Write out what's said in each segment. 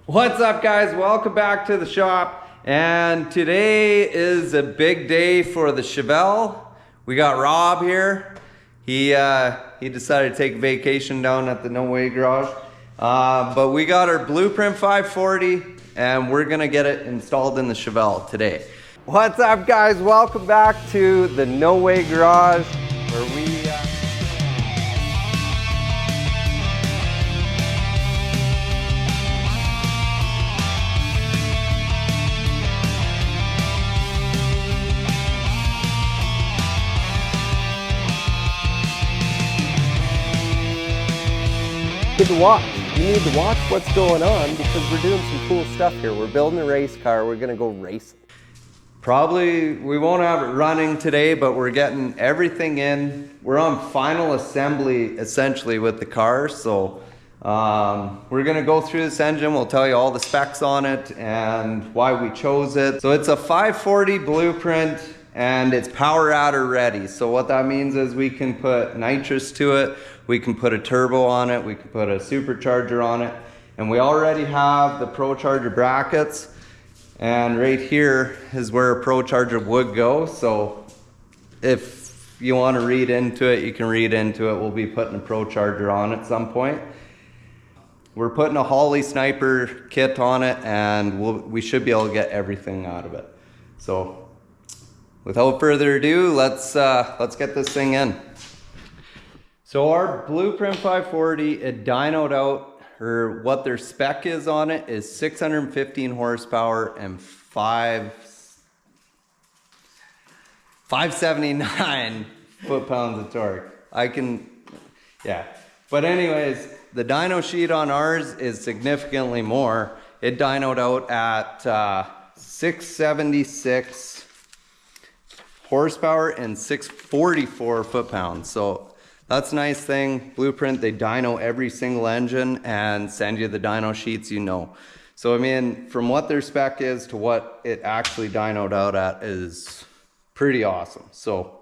What's up, guys? Welcome back to the shop. And today is a big day for the Crewvelle. We got Rob here. He decided to take a vacation down at the Nooo garage. But we got our BluePrint 540 and we're gonna get it installed in the Crewvelle today. What's up, guys? Welcome back to the Nooo garage where we You need to watch what's going on because we're doing some cool stuff here. We're building a race car. We're gonna go racing. Probably we won't have it running today, but we're getting everything in. We're on final assembly essentially with the car. So we're gonna go through this engine. We'll tell you all the specs on it and why we chose it. So it's a 540 BluePrint and it's power adder ready. So what that means is we can put nitrous to it. We can put a turbo on it, we can put a supercharger on it, and we already have the ProCharger brackets, and right here is where a ProCharger would go. So if you want to read into it, you can read into it. We'll be putting a ProCharger on at some point. We're putting a Holley Sniper kit on it, and we should be able to get everything out of it. So without further ado, let's get this thing in. So our BluePrint 540, it dynoed out, or what their spec is on it is 615 horsepower and 579 foot-pounds of torque. Yeah. But anyways, the dyno sheet on ours is significantly more. It dynoed out at 676 horsepower and 644 foot-pounds. So that's a nice thing. BluePrint, they dyno every single engine and send you the dyno sheets, you know. So I mean, from what their spec is to what it actually dynoed out at is pretty awesome. So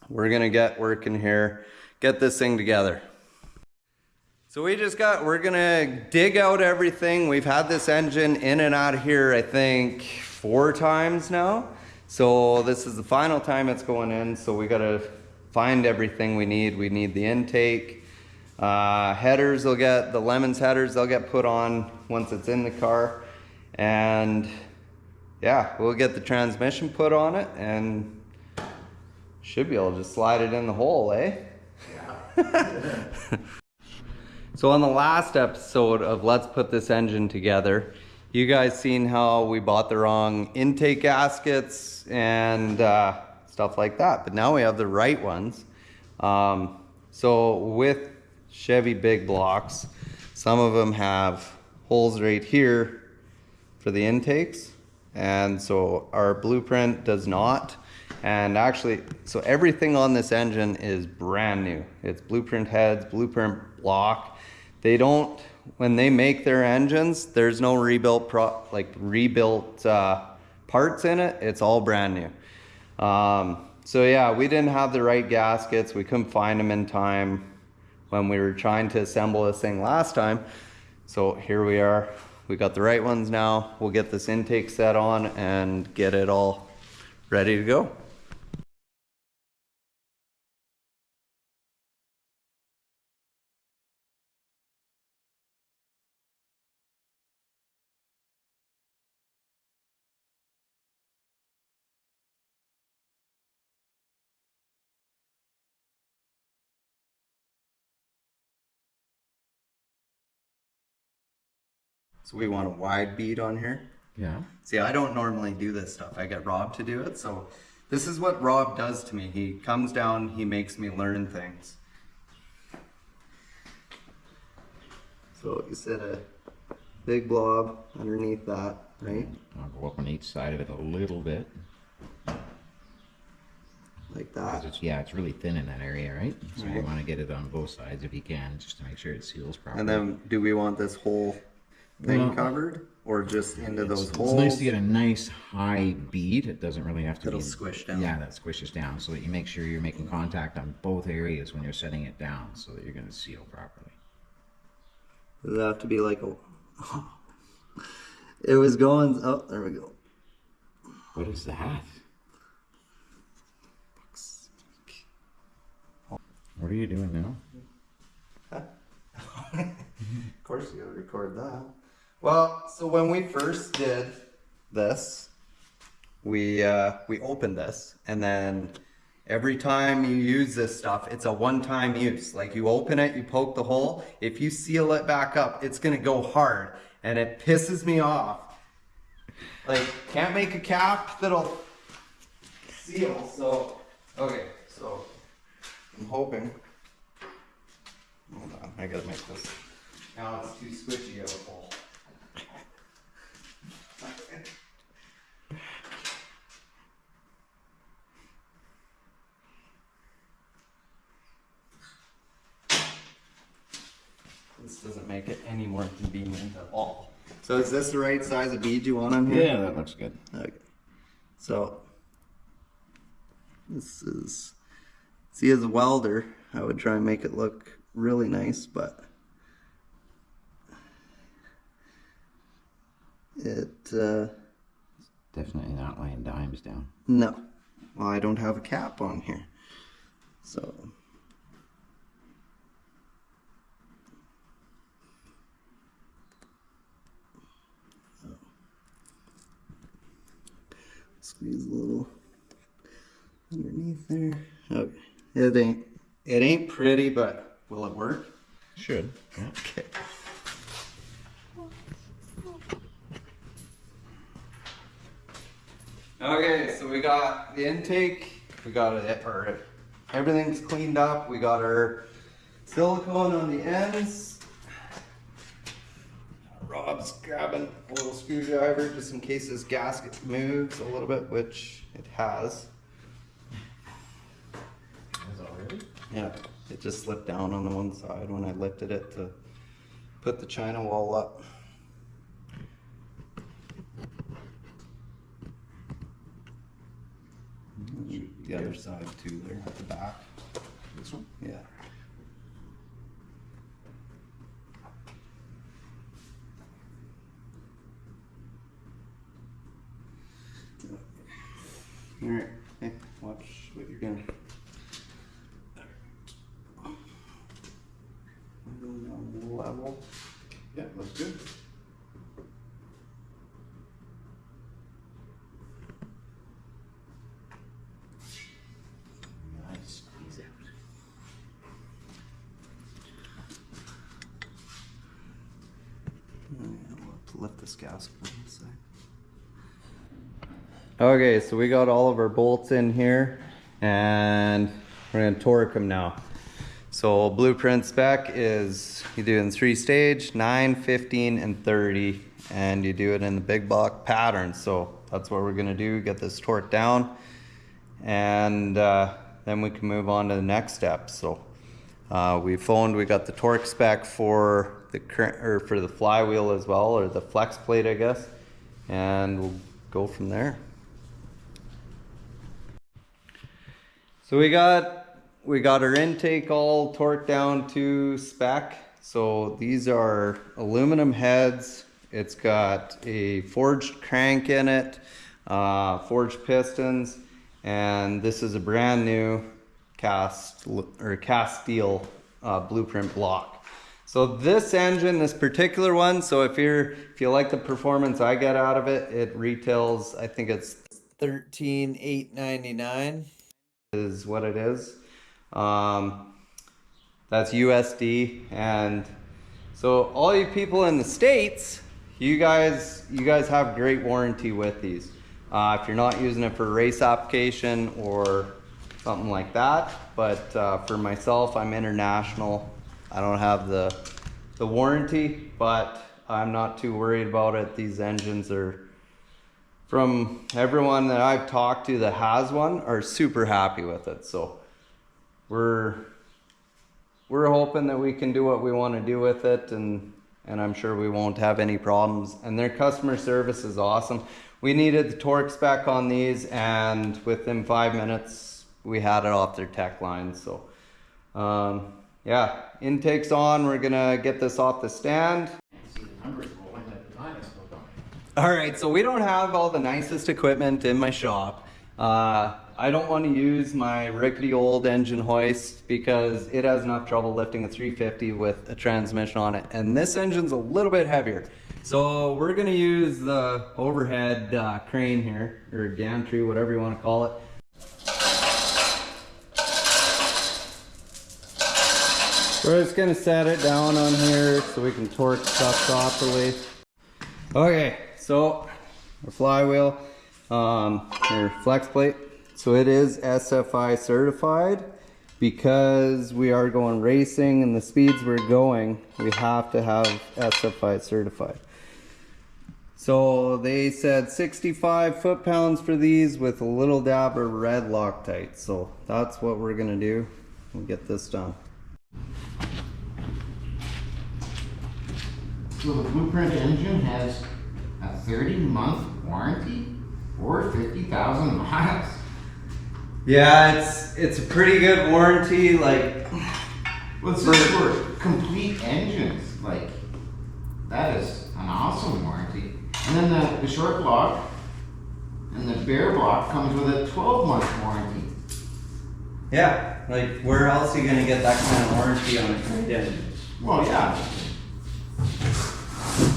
we're gonna get working here, get this thing together. So we're gonna dig out everything. We've had this engine in and out of here, I think 4 times now. So this is the final time it's going in. So we gotta find everything we need. We need the intake. Headers, the Lemons headers, they'll get put on once it's in the car. And yeah, we'll get the transmission put on it and should be able to just slide it in the hole, eh? Yeah. So on the last episode of Let's Put This Engine Together, you guys seen how we bought the wrong intake gaskets and stuff like that, but now we have the right ones. So with Chevy big blocks, some of them have holes right here for the intakes, and so our BluePrint does not. And actually, so everything on this engine is brand new. It's BluePrint heads, BluePrint block. They don't, when they make their engines, there's no rebuilt parts in it. It's all brand new. So yeah, we didn't have the right gaskets. We couldn't find them in time when we were trying to assemble this thing last time. So here we are. We got the right ones now. We'll get this intake set on and get it all ready to go. So we want a wide bead on here. Yeah. See, I don't normally do this stuff. I get Rob to do it. So this is what Rob does to me. He comes down, he makes me learn things. So you set a big blob underneath that, right? I'll go up on each side of it a little bit. Like that. It's really thin in that area, right? So you want to get it on both sides if you can, just to make sure it seals properly. And then do we want this whole thing covered, or just into those holes? It's nice to get a nice high bead. It doesn't really have to It'll squish down. Yeah, that squishes down, so that you make sure you're making contact on both areas when you're setting it down, so that you're going to seal properly. Does it have to be like a It was going, oh, there we go. What is that? What are you doing now? Of course you gotta record that. Well, so when we first did this, we opened this, and then every time you use this stuff, it's a one-time use. Like you open it, you poke the hole. If you seal it back up, it's gonna go hard, and it pisses me off. Like, can't make a cap that'll seal. So, okay, so I'm hoping. Hold on, I gotta make this. Now it's too squishy of a hole. This doesn't make it any more convenient at all. So is this the right size of bead you want on here? Yeah, that looks good. Okay. So this is, see, as a welder, I would try and make it look really nice, but it Definitely not laying dimes down. no. Well, I don't have a cap on here, so. Squeeze a little underneath there. Okay. It ain't pretty, but will it work? Should. Yeah. Okay. Okay, so we got the intake, we got it, or everything's cleaned up, we got our silicone on the ends. Rob's grabbing a little screwdriver just in case this gasket moves a little bit, which it has. Yeah, it just slipped down on the one side when I lifted it to put the China wall up. The other side too, there at the back. This one? Yeah. All right, hey, watch what you're doing. Level. Yeah, looks good. Nice squeeze out. I'll have to lift this gasket on this side. Okay, so we got all of our bolts in here, and we're gonna torque them now. So BluePrint spec is you do it in 3-stage, 9, 15, and 30, and you do it in the big block pattern. So that's what we're gonna do, get this torqued down, and then we can move on to the next step. So we got the torque spec for the for the flywheel as well, or the flex plate, I guess, and we'll go from there. So we got our intake all torqued down to spec. So these are aluminum heads. It's got a forged crank in it, forged pistons, and this is a brand new cast steel BluePrint block. So this engine, this particular one, so if you like the performance I get out of it, it retails, I think it's $13,899 is what it is. That's USD. And so all you people in the States, you guys have great warranty with these. If you're not using it for a race application or something like that, but for myself, I'm international. I don't have the warranty, but I'm not too worried about it. These engines are, from everyone that I've talked to that has one, are super happy with it. So we're hoping that we can do what we want to do with it, and I'm sure we won't have any problems. And their customer service is awesome. We needed the torque spec on these, and within 5 minutes we had it off their tech line. So yeah, intake's on. We're gonna get this off the stand. See the numbers rolling, but the time is still going. All right, so we don't have all the nicest equipment in my shop. I don't want to use my rickety old engine hoist because it has enough trouble lifting a 350 with a transmission on it, and this engine's a little bit heavier. So we're gonna use the overhead crane here, or gantry, whatever you want to call it. We're just gonna set it down on here so we can torque stuff properly. Okay, so our flywheel, or flex plate. So it is SFI certified because we are going racing and the speeds we're going, we have to have SFI certified. So they said 65 foot-pounds for these with a little dab of red Loctite. So that's what we're gonna do and get this done. So the BluePrint engine has a 30-month warranty or 50,000 miles. Yeah, it's a pretty good warranty. Like, well, this is for complete engines. Like, that is an awesome warranty. And then the short block and the bare block comes with a 12-month warranty. yeah, like where else are you gonna get that kind of warranty on a freight engine? Well, yeah.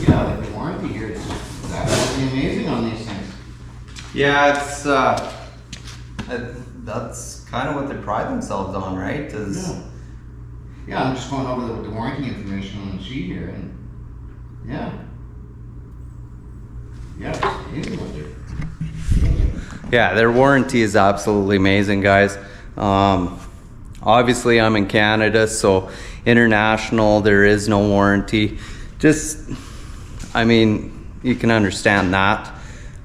Yeah, like the warranty here is absolutely amazing on these things. Yeah, it's that's kind of what they pride themselves on, right? Is Yeah, I'm just going over the warranty information on the sheet here, and yeah, it's amazing what they're. yeah, their warranty is absolutely amazing, guys. Obviously, I'm in Canada, so international, there is no warranty. Just, I mean, you can understand that.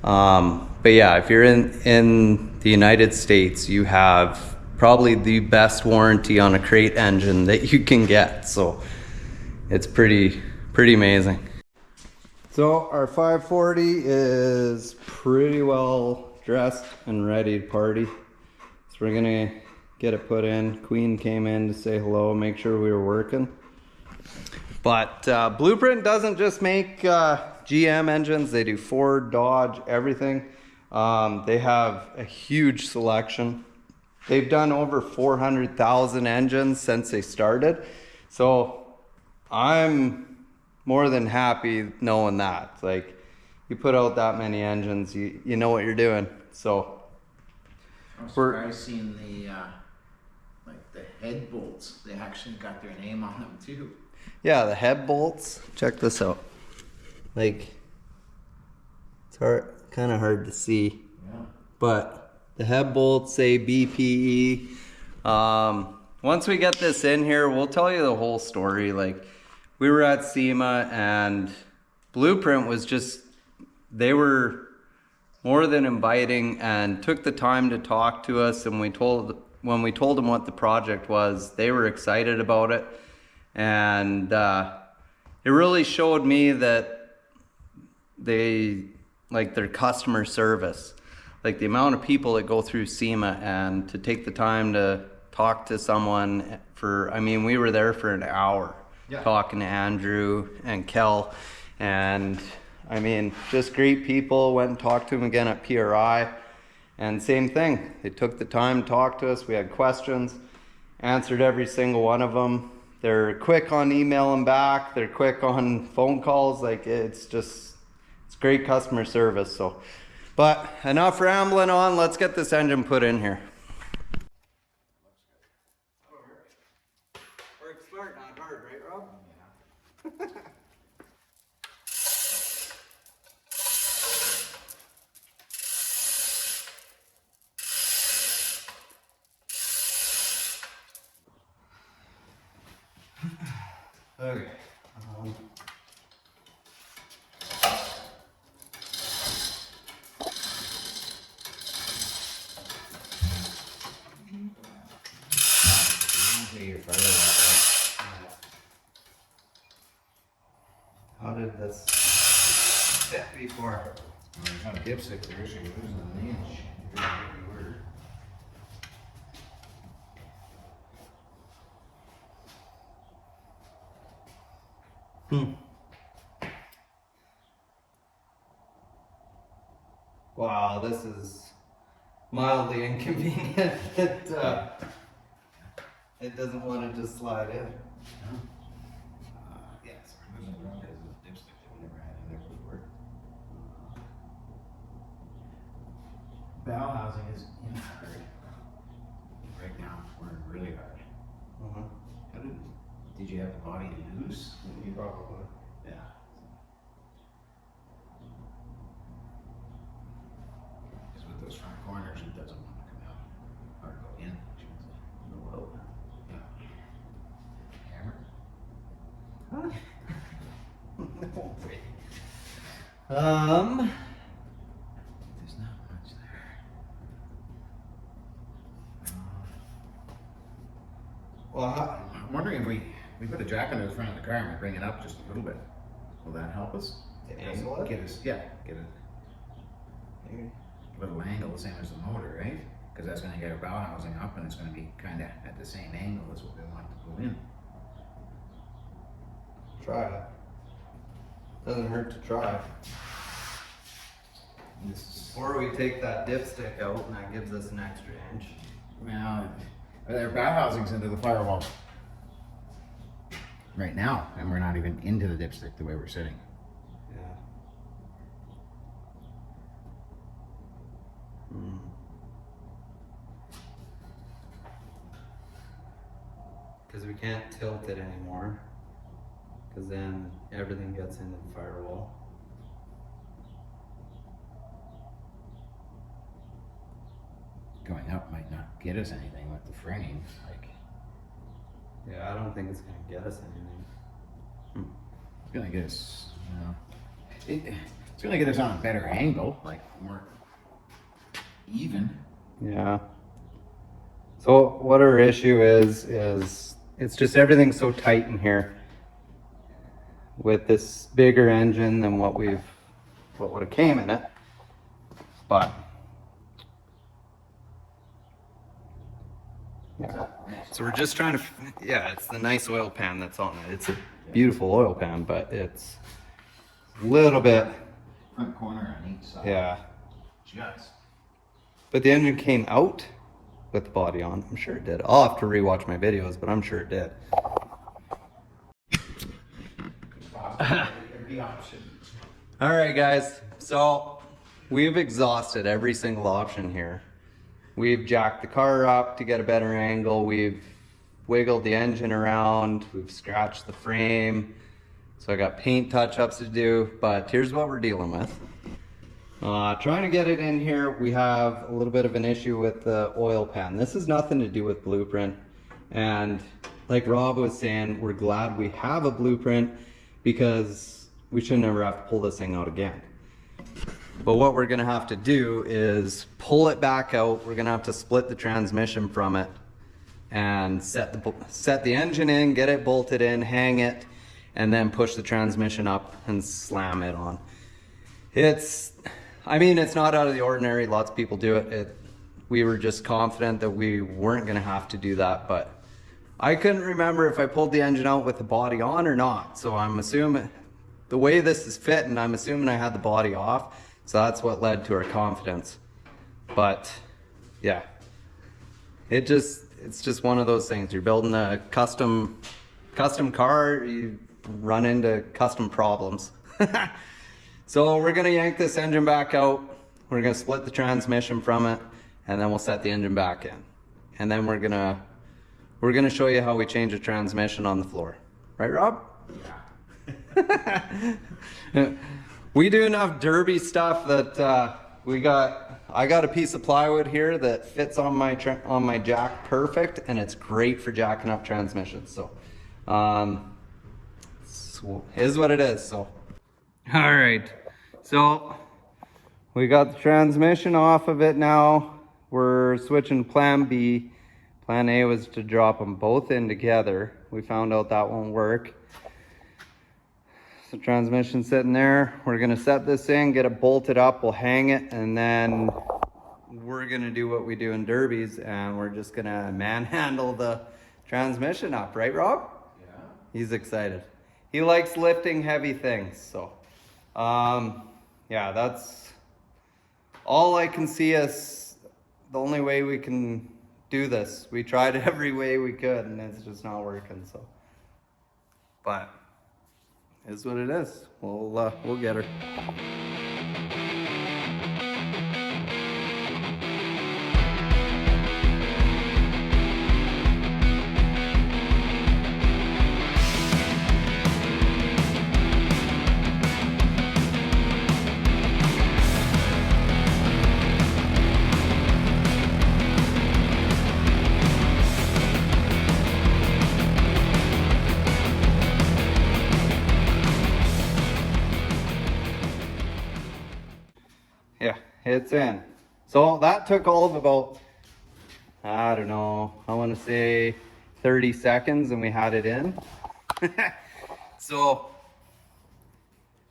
But yeah, if you're in the United States, you have probably the best warranty on a crate engine that you can get. So it's pretty amazing. So our 540 is pretty well dressed and ready to party. So we're gonna get it put in. Queen came in to say hello, make sure we were working. But BluePrint doesn't just make GM engines, they do Ford, Dodge, everything. They have a huge selection. They've done over 400,000 engines since they started. So I'm more than happy knowing that. Like, you put out that many engines, you know what you're doing. So I'm surprised seeing the like the head bolts. They actually got their name on them too. yeah, the head bolts, check this out. Like, it's kind of hard to see, Yeah. but the head bolts say BPE. Once we get this in here, we'll tell you the whole story. Like, we were at SEMA and BluePrint was just, they were more than inviting and took the time to talk to us, and when we told them what the project was, they were excited about it. And it really showed me that they like their customer service, like the amount of people that go through SEMA, and to take the time to talk to someone for, I mean, we were there for an hour talking to Andrew and Kel, and I mean, just great people. Went and talked to them again at PRI, and same thing. They took the time to talk to us. We had questions, answered every single one of them. They're quick on emailing back. They're quick on phone calls. Like, it's great customer service. So, but enough rambling on. Let's get this engine put in here. Work smart, not hard, right, Rob? Yeah. Okay. How did this fit before? Well, there's no dipstick there, so you're losing an inch. Wow, this is mildly inconvenient. It doesn't want to just slide in. Yeah, so we're moving around because of the dipstick that we never had in there before. Bow housing is in hard. Right now, we're really hard. How did you have the body loose? You probably. Yeah. Because with those front corners, it doesn't want to come out or go in. I should say. Whoa. Yeah. Hammer? There's not much there. Well, I'm wondering if we put a jack under the front of the car and we bring it up just a little bit. Will that help us? To angle it? Get us, yeah, get a little angle, the same as the motor, right? Because that's going to get our bow housing up and it's going to be kind of at the same angle as what we want to go in. try it. Doesn't hurt to try. Or we take that dipstick out and that gives us an extra inch. Well, our bow housing's into the firewall right now, and we're not even into the dipstick the way we're sitting. Yeah. Because we can't tilt it anymore. Because then everything gets into the firewall. Going up might not get us anything with the frame, like. Yeah, I don't think it's gonna get us anything. It's gonna get us, it's gonna get us on a better angle, like more even. Yeah. So what our issue is it's just everything's so tight in here with this bigger engine than what would have came in it. But yeah. So we're just trying to, yeah, it's the nice oil pan that's on it. It's a beautiful oil pan, but it's a little bit, Front corner on each side. yeah. Just. But the engine came out with the body on. I'm sure it did. I'll have to rewatch my videos, but I'm sure it did. The option. All right, guys. So we've exhausted every single option here. We've jacked the car up to get a better angle. We've wiggled the engine around. We've scratched the frame. So I got paint touch-ups to do, but here's what we're dealing with. Trying to get it in here, we have a little bit of an issue with the oil pan. This has nothing to do with BluePrint. And like Rob was saying, we're glad we have a BluePrint because we should never have to pull this thing out again. But what we're gonna have to do is pull it back out. We're gonna have to split the transmission from it and set the engine in, get it bolted in, hang it, and then push the transmission up and slam it on. I mean, it's not out of the ordinary. Lots of people do it. We were just confident that we weren't gonna have to do that, but I couldn't remember if I pulled the engine out with the body on or not. So I'm assuming, the way this is fitting, I'm assuming I had the body off. So that's what led to our confidence. But yeah, it's just one of those things. You're building a custom car, you run into custom problems. So we're gonna yank this engine back out. We're gonna split the transmission from it, and then we'll set the engine back in. And then we're gonna show you how we change a transmission on the floor. Right, Rob? Yeah. We do enough derby stuff that I got a piece of plywood here that fits on my jack perfect, and it's great for jacking up transmissions. So, is what it is. So, all right. So we got the transmission off of it now. We're switching plan B. Plan A was to drop them both in together. We found out that won't work. So transmission sitting there. We're gonna set this in, get it bolted up, we'll hang it, and then we're gonna do what we do in derbies, and we're just gonna manhandle the transmission up, right, Rob? Yeah. He's excited. He likes lifting heavy things, so yeah, that's all I can see is the only way we can do this. We tried every way we could and it's just not working, so. But it is what it is. We'll get her. Yeah, it's in. So that took all of about, I don't know, I want to say 30 seconds and we had it in. So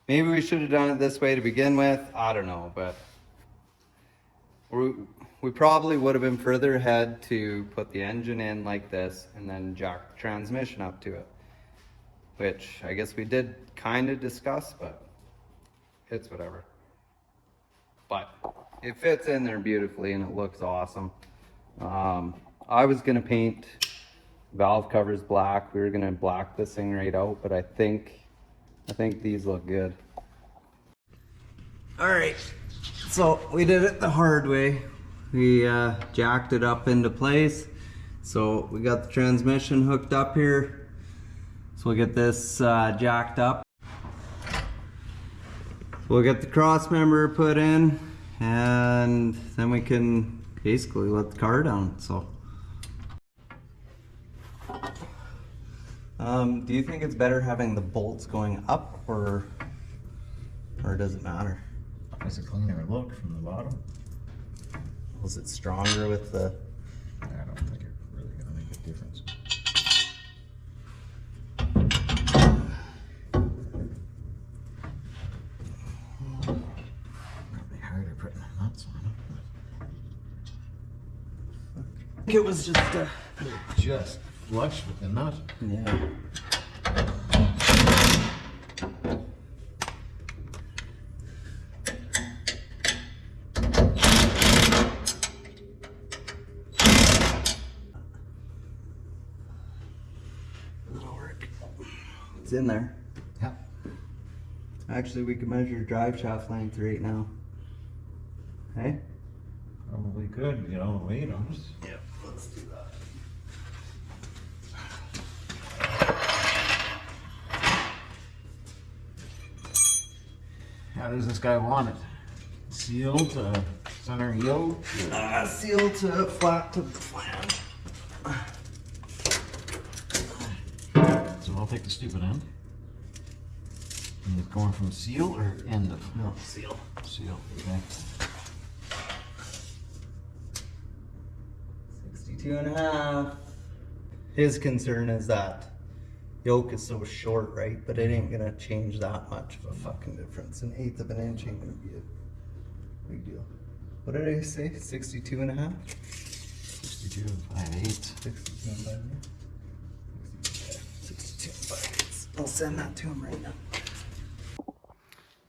maybe we should have done it this way to begin with. I don't know, but we probably would have been further ahead to put the engine in like this and then jack the transmission up to it. Which I guess we did kind of discuss, but it's whatever. But it fits in there beautifully and it looks awesome. I was gonna paint valve covers black. We were gonna black this thing right out, but I think these look good. All right, so we did it the hard way. We jacked it up into place. So we got the transmission hooked up here. So we'll get this jacked up. We'll get the cross member put in and then we can basically let the car down, so. Do you think it's better having the bolts going up or does it matter? It's a cleaner look from the bottom. Was it stronger with the? I don't think it's really gonna make a difference. Probably harder putting the nuts on it. I think it was Just flush with the nut. yeah. That'll work. It's in there. Yeah. Actually, we can measure drive shaft length right now. Hey? Probably could get all the weight on it. Yep, let's do that. How does this guy want it? Sealed to center yoke? Seal to flat to flange. So I'll take the stupid end. And it's going from seal or end of? No, seal. Seal, okay. 62.5. His concern is that yoke is so short, right? But it ain't gonna change that much of a fucking difference. An eighth of an inch ain't gonna be a big deal. What did I say? 62.5? 62 and 5/8. 62 and 5. 62 and 5. I'll send that to him right now.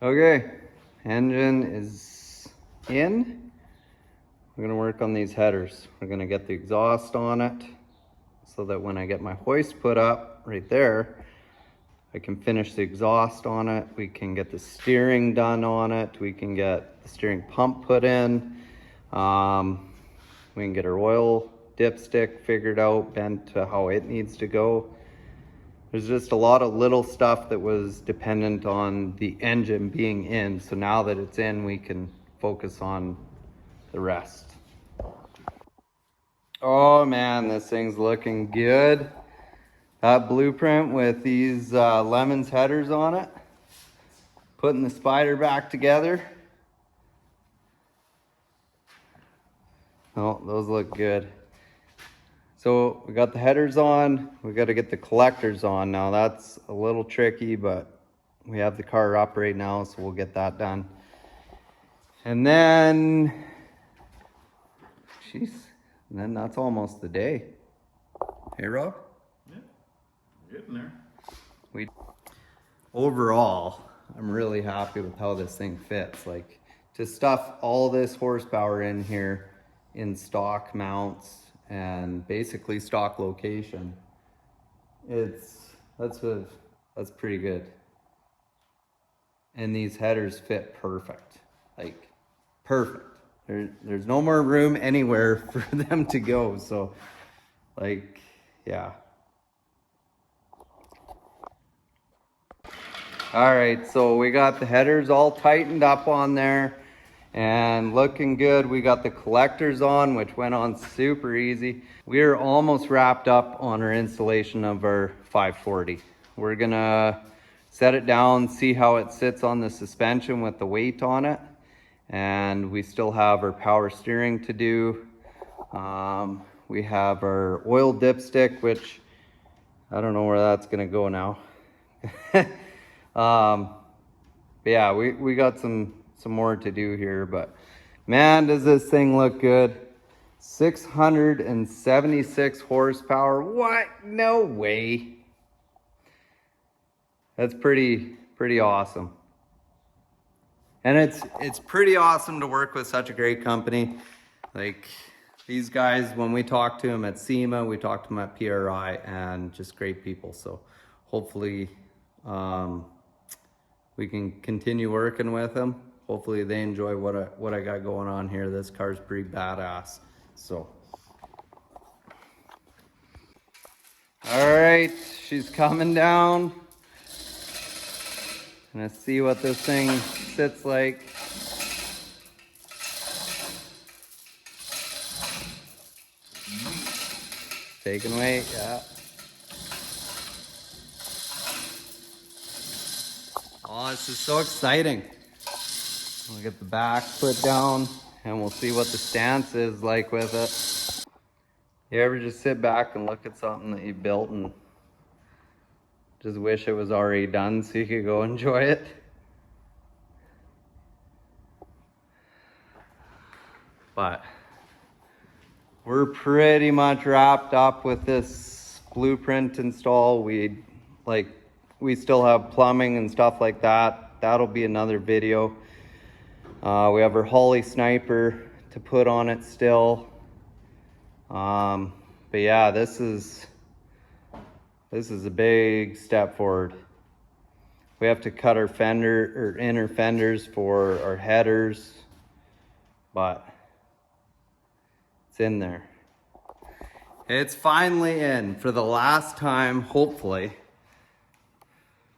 Okay, engine is in. We're gonna work on these headers. We're gonna get the exhaust on it so that when I get my hoist put up right there, I can finish the exhaust on it. We can get the steering done on it. We can get the steering pump put in. We can get our oil dipstick figured out, bent to how it needs to go. There's just a lot of little stuff that was dependent on the engine being in. So now that it's in, we can focus on the rest. Oh man, this thing's looking good. That BluePrint with these Lemons headers on it. Putting the spider back together. Oh, those look good. So we got the headers on, we got to get the collectors on. Now that's a little tricky, but we have the car up right now, so we'll get that done. And then, jeez, and then that's almost the day. Hey, Rob? Yeah, getting there. Overall, I'm really happy with how this thing fits. Like, to stuff all this horsepower in here in stock mounts and basically stock location, that's pretty good. And these headers fit perfect, like perfect. There's no more room anywhere for them to go. So like, yeah. All right, so we got the headers all tightened up on there and looking good. We got the collectors on, which went on super easy. We're almost wrapped up on our installation of our 540. We're gonna set it down, see how it sits on the suspension with the weight on it. And we still have our power steering to do. We have our oil dipstick, which I don't know where that's gonna go now. But yeah, we got some more to do here, but man, does this thing look good. 676 horsepower. What? No way. That's pretty awesome. And it's pretty awesome to work with such a great company. Like these guys, when we talk to them at SEMA, we talk to them at PRI, and just great people. So hopefully we can continue working with them. Hopefully they enjoy what I got going on here. This car's pretty badass. So, all right, she's coming down. Let's see what this thing sits like. Taking weight, yeah. Oh, this is so exciting. We'll get the back put down and we'll see what the stance is like with it. You ever just sit back and look at something that you built and just wish it was already done so you could go enjoy it? But we're pretty much wrapped up with this BluePrint install. We still have plumbing and stuff like that. That'll be another video. We have our Holly Sniper to put on it still. But yeah, this is a big step forward. We have to cut our inner fenders for our headers, but it's in there. It's finally in for the last time, hopefully.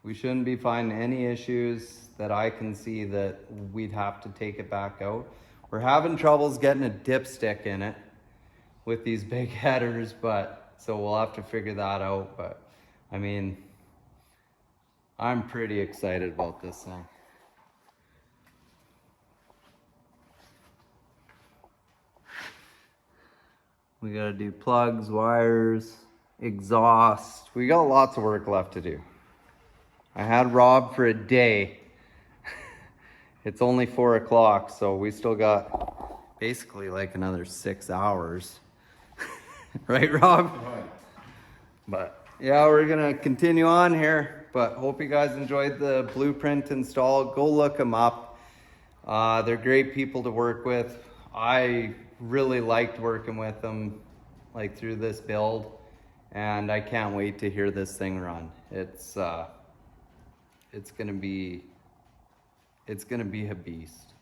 We shouldn't be finding any issues that I can see that we'd have to take it back out. We're having troubles getting a dipstick in it with these big headers, but so we'll have to figure that out. But I mean, I'm pretty excited about this thing. We gotta do plugs, wires, exhaust. We got lots of work left to do. I had Rob for a day. It's only 4 o'clock, so we still got basically like another 6 hours. Right, Rob? Right. But yeah, we're gonna continue on here, but hope you guys enjoyed the BluePrint install. Go look them up. They're great people to work with. I really liked working with them like through this build, and I can't wait to hear this thing run. It's gonna be a beast.